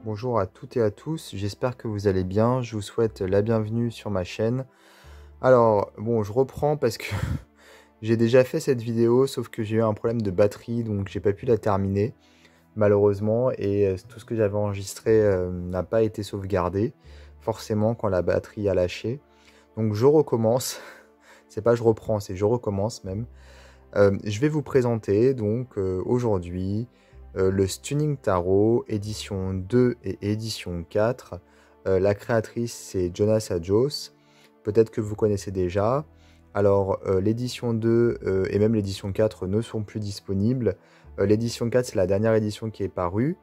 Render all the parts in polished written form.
Bonjour à toutes et à tous, j'espère que vous allez bien, je vous souhaite la bienvenue sur ma chaîne. Alors, bon, je reprends parce que j'ai déjà fait cette vidéo, sauf que j'ai eu un problème de batterie, donc j'ai pas pu la terminer, malheureusement, et tout ce que j'avais enregistré n'a pas été sauvegardé, forcément, quand la batterie a lâché. Donc je recommence, c'est pas je reprends, c'est je recommence même. Je vais vous présenter donc aujourd'hui le Stunning Tarot, édition 2 et édition 4. La créatrice c'est Jonas Adjos, peut-être que vous connaissez déjà. Alors l'édition 2 et même l'édition 4 ne sont plus disponibles. L'édition 4 c'est la dernière édition qui est parue.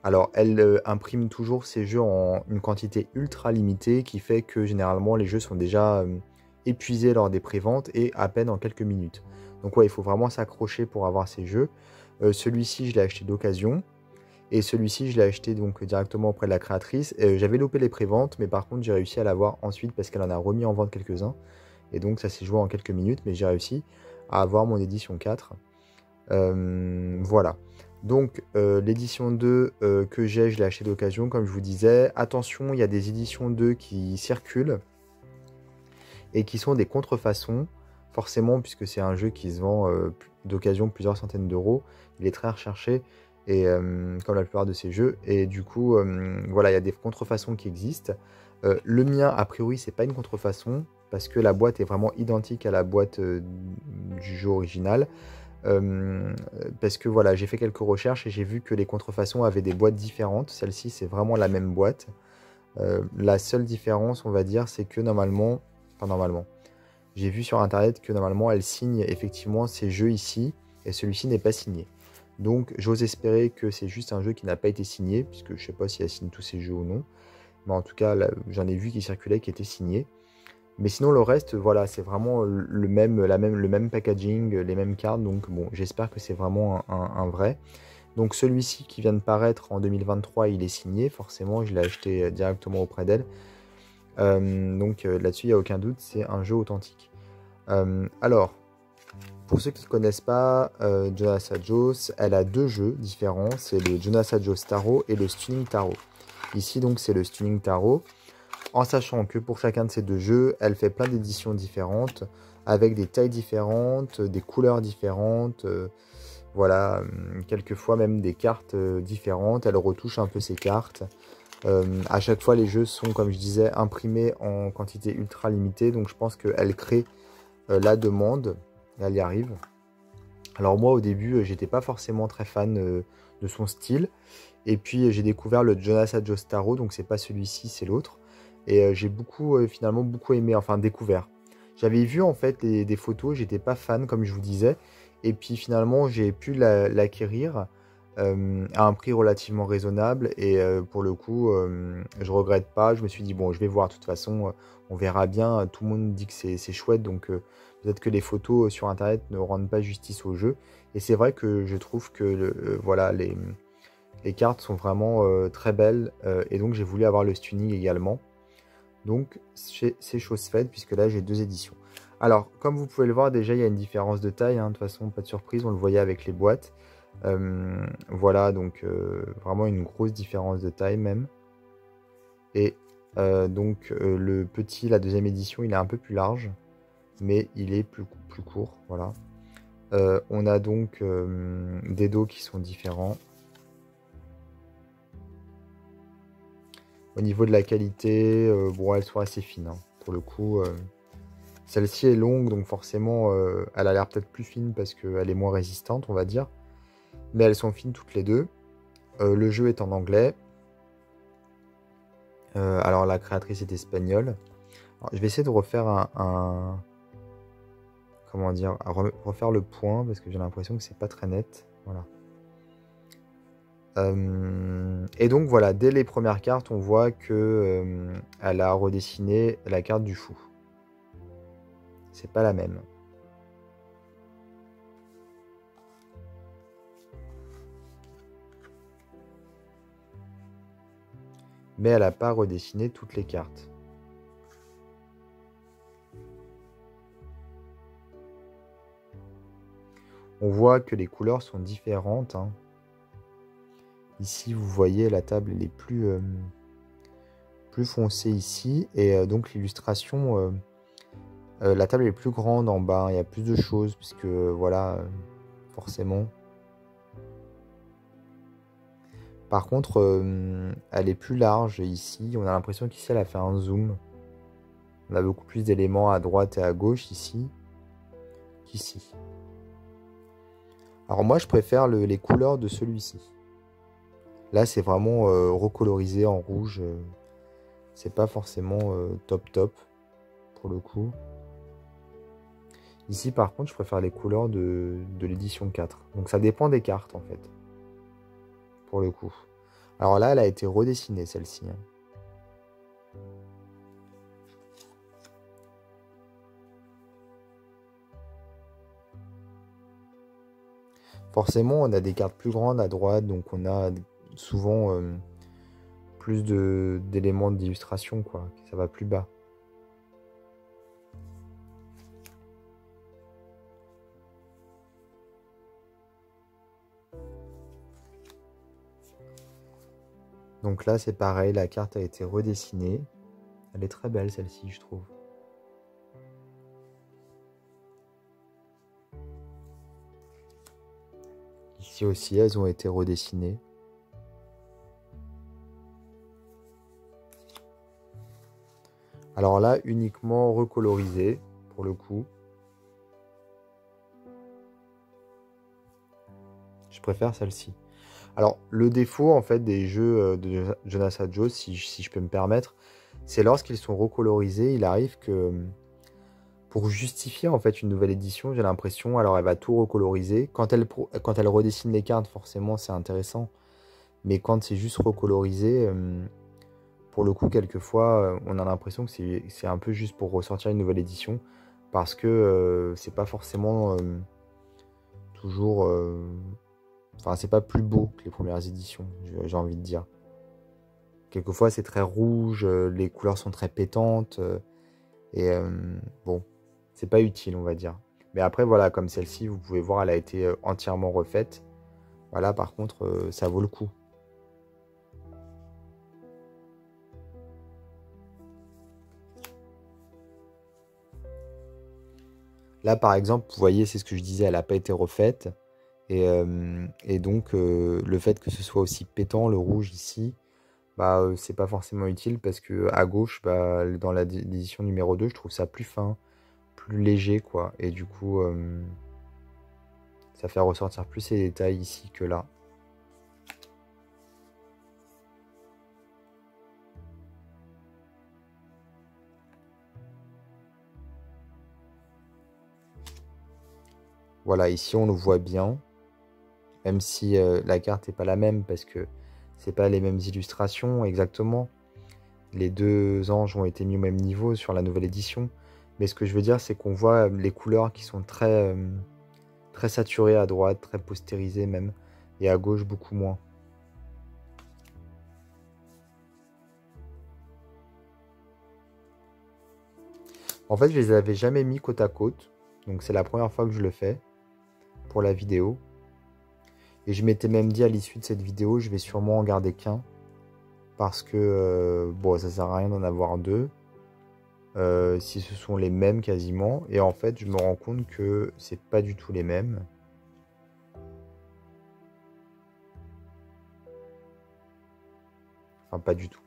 Alors elle imprime toujours ses jeux en une quantité ultra limitée qui fait que généralement les jeux sont déjà épuisés lors des préventes et à peine en quelques minutes. Donc ouais, il faut vraiment s'accrocher pour avoir ces jeux. Celui-ci, je l'ai acheté d'occasion. Et celui-ci, je l'ai acheté donc directement auprès de la créatrice. J'avais loupé les préventes, mais par contre, j'ai réussi à l'avoir ensuite parce qu'elle en a remis en vente quelques-uns. Et donc, ça s'est joué en quelques minutes, mais j'ai réussi à avoir mon édition 4. Voilà. Donc, l'édition 2 que j'ai, je l'ai acheté d'occasion, comme je vous disais. Attention, il y a des éditions 2 qui circulent et qui sont des contrefaçons, forcément, puisque c'est un jeu qui se vend d'occasion plusieurs centaines d'euros. Il est très recherché, et, comme la plupart de ces jeux, et du coup, voilà, il y a des contrefaçons qui existent. Le mien, a priori, c'est pas une contrefaçon, parce que la boîte est vraiment identique à la boîte du jeu original. Parce que voilà, j'ai fait quelques recherches et j'ai vu que les contrefaçons avaient des boîtes différentes. Celle-ci, c'est vraiment la même boîte. La seule différence, on va dire, c'est que normalement, enfin normalement, j'ai vu sur internet que normalement elle signe effectivement ces jeux ici et celui-ci n'est pas signé. Donc j'ose espérer que c'est juste un jeu qui n'a pas été signé, puisque je sais pas si elle signe tous ces jeux ou non. Mais en tout cas, j'en ai vu qui circulait, qui était signé. Mais sinon le reste, voilà, c'est vraiment le même packaging, les mêmes cartes. Donc bon, j'espère que c'est vraiment un vrai. Donc celui-ci qui vient de paraître en 2023, il est signé. Forcément, je l'ai acheté directement auprès d'elle. Donc là-dessus, il n'y a aucun doute, c'est un jeu authentique. Alors, pour ceux qui ne connaissent pas Jonas Adjos, elle a deux jeux différents, c'est le Jonas Adjos Tarot et le Stunning Tarot. Ici, donc, c'est le Stunning Tarot, en sachant que pour chacun de ces deux jeux, elle fait plein d'éditions différentes, avec des tailles différentes, des couleurs différentes, voilà, quelquefois même des cartes différentes, elle retouche un peu ses cartes. À chaque fois, les jeux sont, comme je disais, imprimés en quantité ultra limitée. Donc, je pense qu'elle crée la demande. Et elle y arrive. Alors, moi, au début, j'étais pas forcément très fan de son style. Et puis, j'ai découvert le Jonas Adjos Tarot. Donc, c'est pas celui-ci, c'est l'autre. Et j'ai finalement, beaucoup aimé. Enfin, découvert. J'avais vu, en fait, des photos. J'étais pas fan, comme je vous disais. Et puis, finalement, j'ai pu l'acquérir à un prix relativement raisonnable et pour le coup je regrette pas. Je me suis dit bon, je vais voir, de toute façon on verra bien, tout le monde dit que c'est chouette, donc peut-être que les photos sur internet ne rendent pas justice au jeu, et c'est vrai que je trouve que voilà, les cartes sont vraiment très belles, et donc j'ai voulu avoir le stunning également, donc c'est chose faite puisque là j'ai deux éditions. Alors comme vous pouvez le voir, déjà il y a une différence de taille, hein, de toute façon pas de surprise, on le voyait avec les boîtes. Voilà, donc vraiment une grosse différence de taille même. Et donc le petit, la deuxième édition, il est un peu plus large, mais il est plus court. Voilà. On a donc des dos qui sont différents. Au niveau de la qualité, bon, elles sont assez fines, hein. Pour le coup, celle-ci est longue, donc forcément, elle a l'air peut-être plus fine parce qu'elle est moins résistante, on va dire. Mais elles sont fines toutes les deux. Le jeu est en anglais. Alors la créatrice est espagnole. Alors, je vais essayer de refaire comment dire, refaire le point parce que j'ai l'impression que c'est pas très net. Voilà. Et donc voilà, dès les premières cartes, on voit que elle a redessiné la carte du fou. C'est pas la même. Mais elle n'a pas redessiné toutes les cartes. On voit que les couleurs sont différentes, hein. Ici, vous voyez, la table elle est plus foncée ici. Et donc l'illustration, la table est plus grande en bas. Il y a plus de choses, puisque voilà, forcément. Par contre, elle est plus large ici. On a l'impression qu'ici, elle a fait un zoom. On a beaucoup plus d'éléments à droite et à gauche ici qu'ici. Alors moi, je préfère les couleurs de celui-ci. Là, c'est vraiment recolorisé en rouge. C'est pas forcément top pour le coup. Ici, par contre, je préfère les couleurs de l'édition 4. Donc ça dépend des cartes, en fait. Pour le coup. Alors là, elle a été redessinée, celle-ci. Hein. Forcément, on a des cartes plus grandes à droite, donc on a souvent plus d'éléments d'illustration, quoi. Ça va plus bas. Donc là, c'est pareil, la carte a été redessinée. Elle est très belle, celle-ci, je trouve. Ici aussi, elles ont été redessinées. Alors là, uniquement recolorisé, pour le coup. Je préfère celle-ci. Alors, le défaut, en fait, des jeux de Jonas Adjo, si je peux me permettre, c'est lorsqu'ils sont recolorisés, il arrive que, pour justifier, en fait, une nouvelle édition, j'ai l'impression, alors elle va tout recoloriser. Quand elle redessine les cartes, forcément, c'est intéressant. Mais quand c'est juste recolorisé, pour le coup, quelquefois, on a l'impression que c'est un peu juste pour ressortir une nouvelle édition. Parce que c'est pas forcément toujours... Enfin, c'est pas plus beau que les premières éditions, j'ai envie de dire. Quelquefois, c'est très rouge, les couleurs sont très pétantes. Et bon, c'est pas utile, on va dire. Mais après, voilà, comme celle-ci, vous pouvez voir, elle a été entièrement refaite. Voilà, par contre, ça vaut le coup. Là, par exemple, vous voyez, c'est ce que je disais, elle n'a pas été refaite. Et donc, le fait que ce soit aussi pétant, le rouge ici, bah, c'est pas forcément utile parce que à gauche, bah, dans l'édition numéro 2, je trouve ça plus fin, plus léger, quoi. Et du coup, ça fait ressortir plus ces détails ici que là. Voilà, ici on le voit bien, même si la carte n'est pas la même parce que c'est pas les mêmes illustrations exactement. Les deux anges ont été mis au même niveau sur la nouvelle édition. Mais ce que je veux dire, c'est qu'on voit les couleurs qui sont très saturées à droite, très postérisées même, et à gauche beaucoup moins. En fait, je les avais jamais mis côte à côte, donc c'est la première fois que je le fais pour la vidéo. Et je m'étais même dit à l'issue de cette vidéo, je vais sûrement en garder qu'un. Parce que, bon, ça sert à rien d'en avoir deux. Si ce sont les mêmes quasiment. Et en fait, je me rends compte que c'est pas du tout les mêmes. Enfin, pas du tout.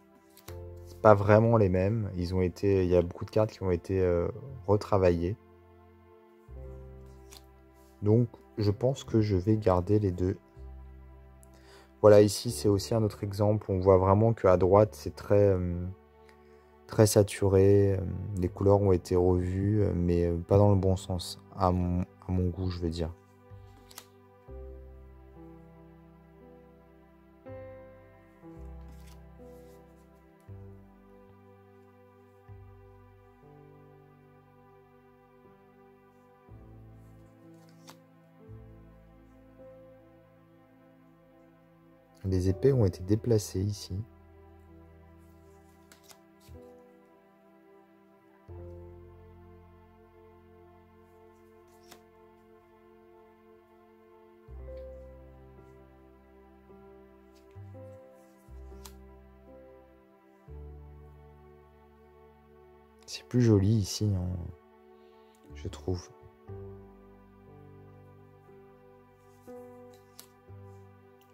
C'est pas vraiment les mêmes. Il y a beaucoup de cartes qui ont été retravaillées. Donc, je pense que je vais garder les deux. Voilà, ici, c'est aussi un autre exemple. On voit vraiment qu'à droite, c'est très saturé. Les couleurs ont été revues, mais pas dans le bon sens, à mon goût, je veux dire. Les épées ont été déplacées ici. C'est plus joli ici, hein, je trouve.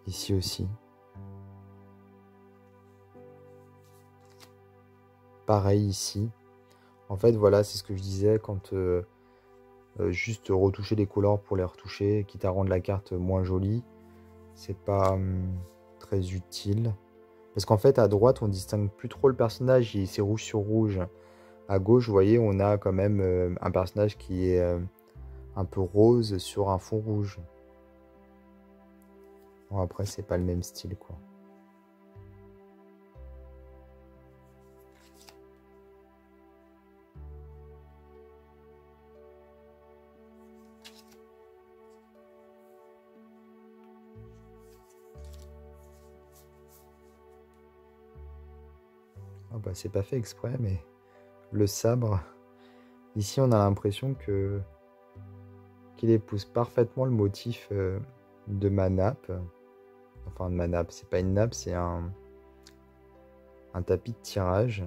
Ici aussi. Pareil ici. En fait, voilà, c'est ce que je disais quand juste retoucher les couleurs pour les retoucher, quitte à rendre la carte moins jolie, c'est pas très utile. Parce qu'en fait, à droite, on distingue plus trop le personnage, c'est rouge sur rouge. À gauche, vous voyez, on a quand même un personnage qui est un peu rose sur un fond rouge. Bon, après, c'est pas le même style, quoi. Ah bah, c'est pas fait exprès, mais le sabre, ici, on a l'impression que qu'il épouse parfaitement le motif de ma nappe. Enfin, de ma nappe, c'est pas une nappe, c'est un tapis de tirage.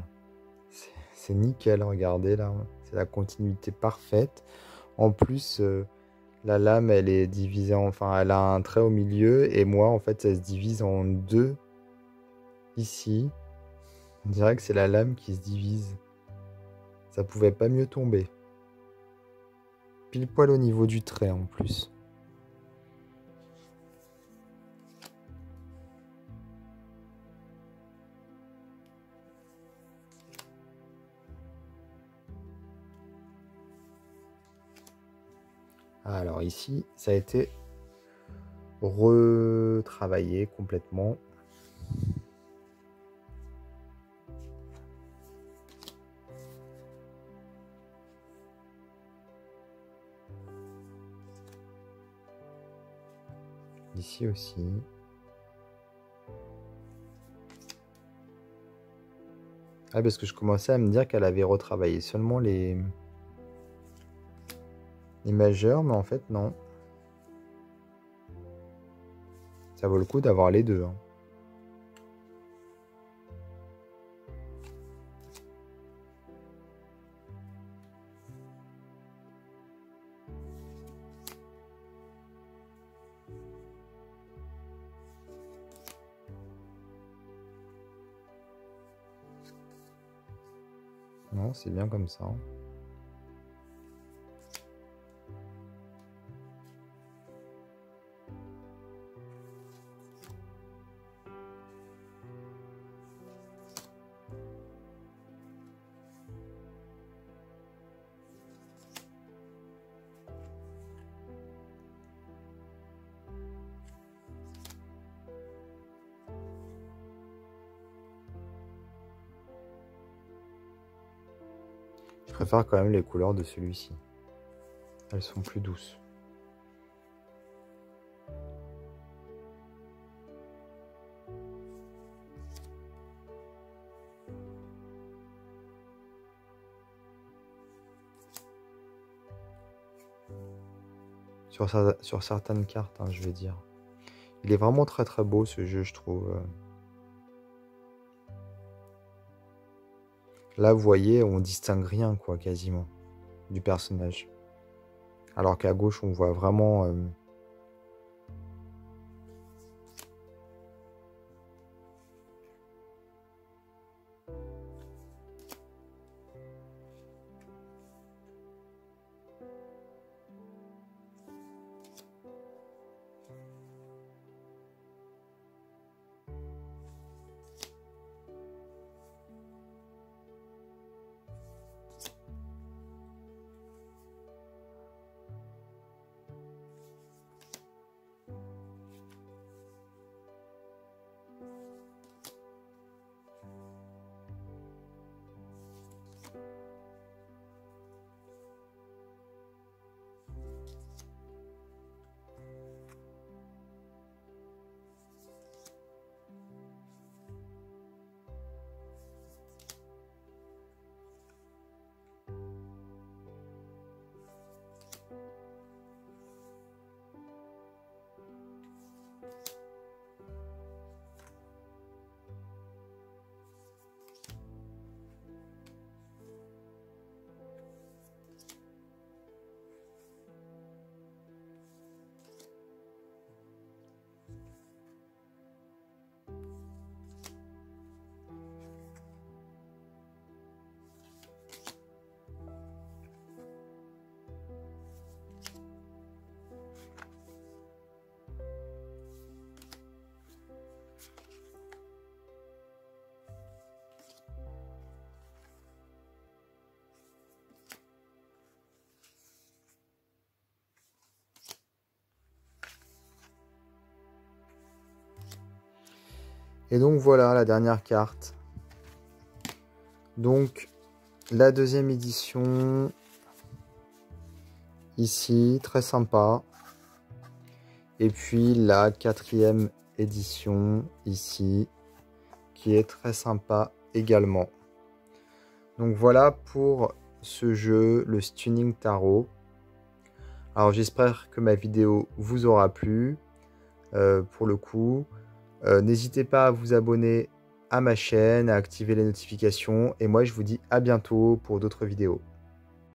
C'est nickel, regardez là, c'est la continuité parfaite. En plus, la lame, elle est divisée, enfin, elle a un trait au milieu, et moi, en fait, ça se divise en deux ici. On dirait que c'est la lame qui se divise. Ça pouvait pas mieux tomber. Pile poil au niveau du trait en plus. Alors ici, ça a été retravaillé complètement. Ici aussi. Ah, parce que je commençais à me dire qu'elle avait retravaillé seulement les majeurs, mais en fait non. Ça vaut le coup d'avoir les deux, hein. Non, c'est bien comme ça. Je préfère quand même les couleurs de celui-ci. Elles sont plus douces. Sur certaines cartes, hein, je vais dire. Il est vraiment très très beau ce jeu, je trouve. Là, vous voyez, on distingue rien, quoi, quasiment, du personnage. Alors qu'à gauche, on voit vraiment... Et donc voilà la dernière carte. Donc la deuxième édition, ici, très sympa. Et puis la quatrième édition, ici, qui est très sympa également. Donc voilà pour ce jeu, le Stunning Tarot. Alors j'espère que ma vidéo vous aura plu. Pour le coup, n'hésitez pas à vous abonner à ma chaîne, à activer les notifications. Et moi je vous dis à bientôt pour d'autres vidéos.